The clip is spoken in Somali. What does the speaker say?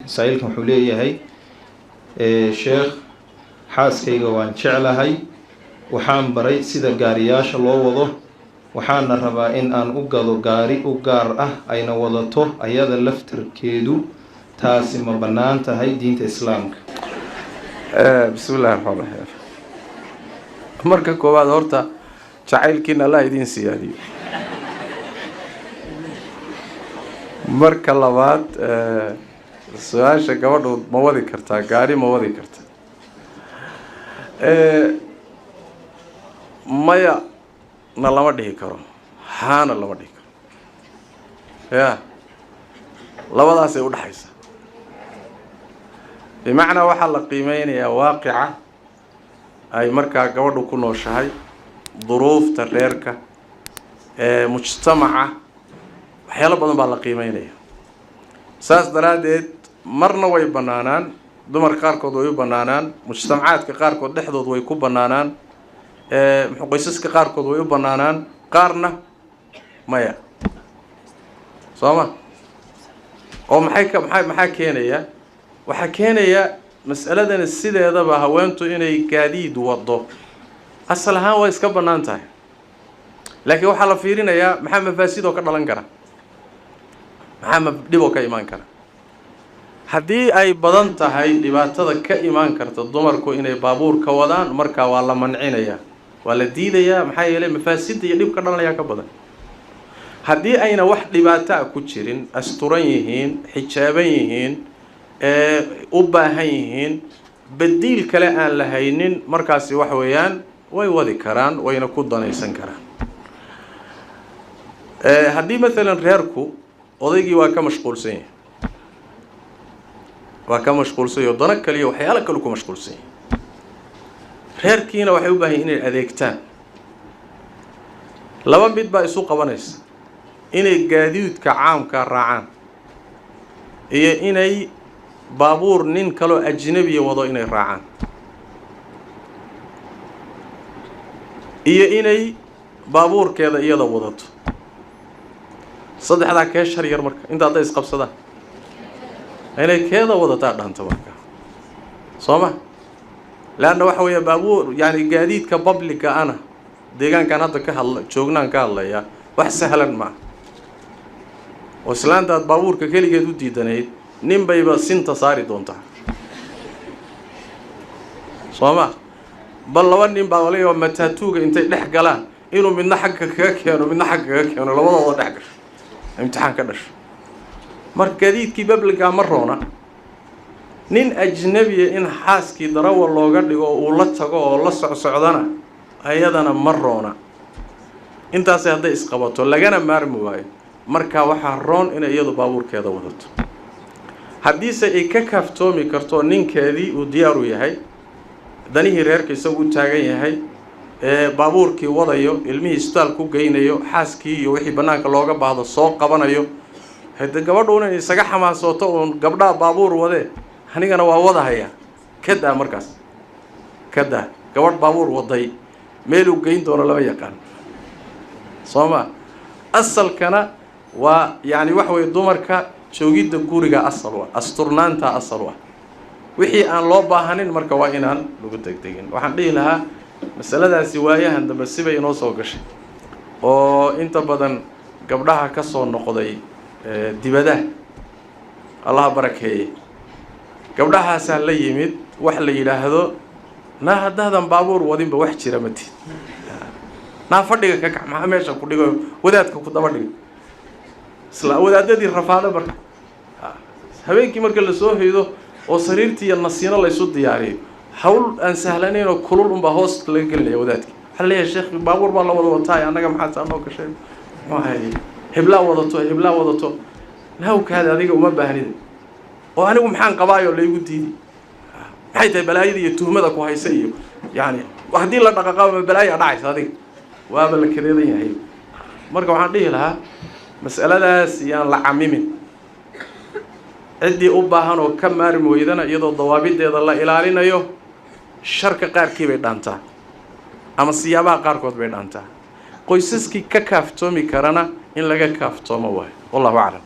سائلكم حوليه هي شيخ xaaskayga waan jeclahay waxaan baray sida gaariyaasha loo wado waxaana rabaa in aan u gado gaari u gaar ah ayna wadato ayada laftarkeedu taasi ma bannaan tahay diinta islaamka bismillaahir rahmaanir rahiim marka koowaad horta jacaylkiina Allah idin siyaadiyo marka labaad su'aasha gabadhu ma wadi kartaa gaari ma wadi kartaa maya na lama dhihi karo haana lama dhihi karo ya labadaas ay u dhaxaysa bimacnaa waxaa la qiimeynayaa waaqica ay markaa gabadhu ku nooshahay duruufta reerka mujtamaca waxyaalo badan baa la qiimeynaya saas daraadeed marna way banaanaan dumar qaarkood way u banaanaan mujtamacaadka qaarkood dhexdood way ku banaanaan qoysaska qaarkood way u banaanaan qaarna maya sooma oo maxaa keenaya waxaa keenaya mas'aladani sideedaba haweentu inay gaadiid wado asal ahaan way iska banaan tahay laakiin waxaa la fiirinayaa maxaa mafaasid oo ka dhalan kara maxaa dhib oo ka imaan kara haddii ay badan tahay dhibaatada ka imaan karta dumarku inay baabuur ka wadaan markaa waa la mancinayaa waa la diidayaa maxaa yeelay mafaasidda iyo dhib ka dhalanayaa ka badan haddii ayna wax dhibaato ah ku jirin asturan yihiin xijaaban yihiin u baahan yihiin badiil kale aan la haynin markaasi wax weeyaan way wadi karaan wayna ku danaysan karaan haddii maalan reerku odaygii waa ka mashquulsan yahay waa ka mashquulsan yahay dana kale iyo waxyaalo kale ku mashquulsan yahay reerkiina waxay u baahan inay adeegtaan laba mid baa isu qabanaysa inay gaadiidka caamka raacaan iyo inay baabuur nin kaloo ajnabiya wado inay raacaan iyo inay baabuurkeeda iyada wadato saddexdaa kee shar yar marka inta hadday isqabsadaan inay keeda wadataa dhaanta marka sooma laanna waxa weeye baabuur yani gaadiidka publica ana deegaankan hadda ka hadla joognaan ka hadlayaa wax sahlan ma oo islaantaad baabuurka keligeed u diidanayd nin bayba sinta saari doontaa sooma bal laba nin baa walaga matatuuga intay dhex galaan inuu midna xagga kaga keeno midna xagga kaga keeno labadooda dhex gasho imtixaan ka dhasho marka gaadiidkii publica ma roona nin ajnabiya in xaaskii darawal looga dhigo uu la tago oo la socsocdana ayadana ma roona intaasay hadday isqabato lagana maarmi waayo markaa waxaa roon inay iyadu baabuurkeeda wadato haddiise ay ka kaaftoomi karto ninkeedii uu diyaaru yahay danihii reerka isagu u taagan yahay baabuurkii wadayo ilmihii isbitaal ku geynayo xaaskii iyo wixii bannaanka looga baahdo soo qabanayo hadda gabadhu inay isaga xamaasooto uun gabdhaha baabuur wadee anigana waa wadahaya kadaa markaas kadaa gabadh baabuur waday meeluu geyn doono lama yaqaan sooma asalkana waa yani waxa weeye dumarka joogidda guriga asal waa asturnaanta asal waa wixii aan loo baahanin marka waa inaan lagu degdegin waxaan dhihi lahaa masaladaasi waayahan dambe sibay inoo soo gashay oo inta badan gabdhaha ka soo noqday dibadaha allah barakeeye gabdhahaasaa la yimid wax la yidhaahdo naa haddaadan baabuur wadinba wax jira matid naa fadhiga ka kac maxaa meesha ku dhigo wadaadka ku daba dhigo isla wadaadadii rafaado marka habeenkii marka la soo haydo oo sariirtii iyo nasiino la isu diyaariyo hawl aan sahlanayn oo kulul unbaa hoos laga gelinaya wadaadkii waxaa leeyahay sheekh baabuur baa la wada wataay annaga maxaa taa noo gashay muxuu ahaye heblaa wadato nahawkaada adiga uma baahnida oo anigu maxaan qabaayo laygu diidi maxay tahay balaayada iyo tuhmada ku haysa iyo yani haddii la dhaqaaqaba balaaya dhacaysa adiga waaba la kadeedan yahay marka waxaan dhihi lahaa mas'aladaas yaan la camimin ciddii u baahan oo ka maarmi weydana iyadoo dawaabideeda la ilaalinayo sharka qaarkii bay dhaantaa ama siyaabaha qaarkood bay dhaantaa qoysaskii ka kaaftoomi karana in laga kaaftoomo waayo wallahu aclam